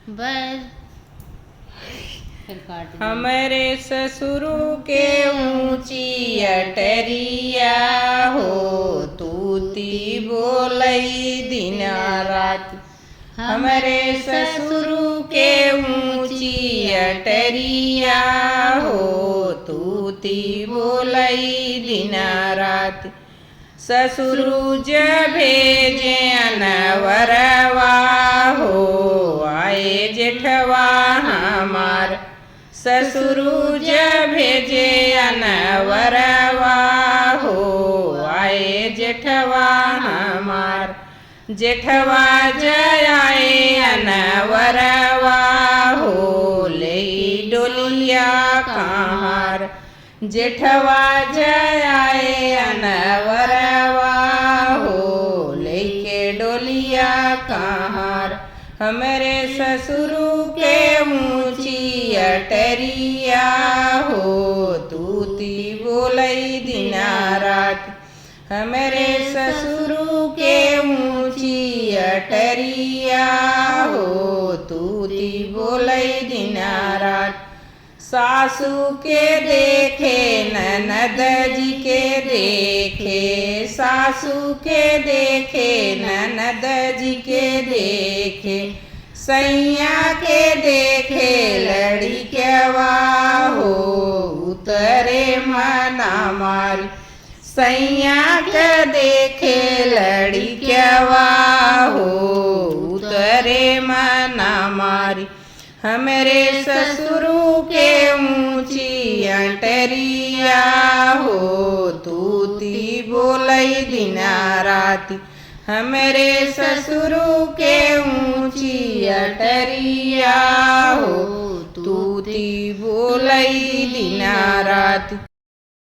बस फिर काट दिया। हमरे ससुरु के ऊंची अटरिया हो, तूती बोलई दिन रात। हमरे ससुरु के ऊंची अटरिया हो, तूती बोलई दिन रात। ससुरु जब भेजे अनवरवा हो, आए जेठवा हमार। ससुरु जब भेजे अनवरवा हो, आए जेठवा हमार। जेठवा जय आए अनवरवा हो, ले डोलिया कहार। जेठवा जय आए अनवरवा हो, लेके डोलिया कहार। हमरे ससुरु के ऊंची अटरिया हो, तूती बोलई दिन रात। हमरे ससुरु के ऊंची अटरिया हो, तूती बोलई दिन रात। सासू के देखे ननद जी के देखे, सासू के देखे ननद जी के देखे। सैया के देखे लड़िकवा हो, उतरे मना मारी। सैया के देखे लड़िकवा हो, उतरे मना मारी। हमरे ससुरु के ऊंची अटरिया हो, तूती बोलई दिन राती। हमरे ससुरु के ऊंची अटरिया हो, तूती बोलई दिन राती।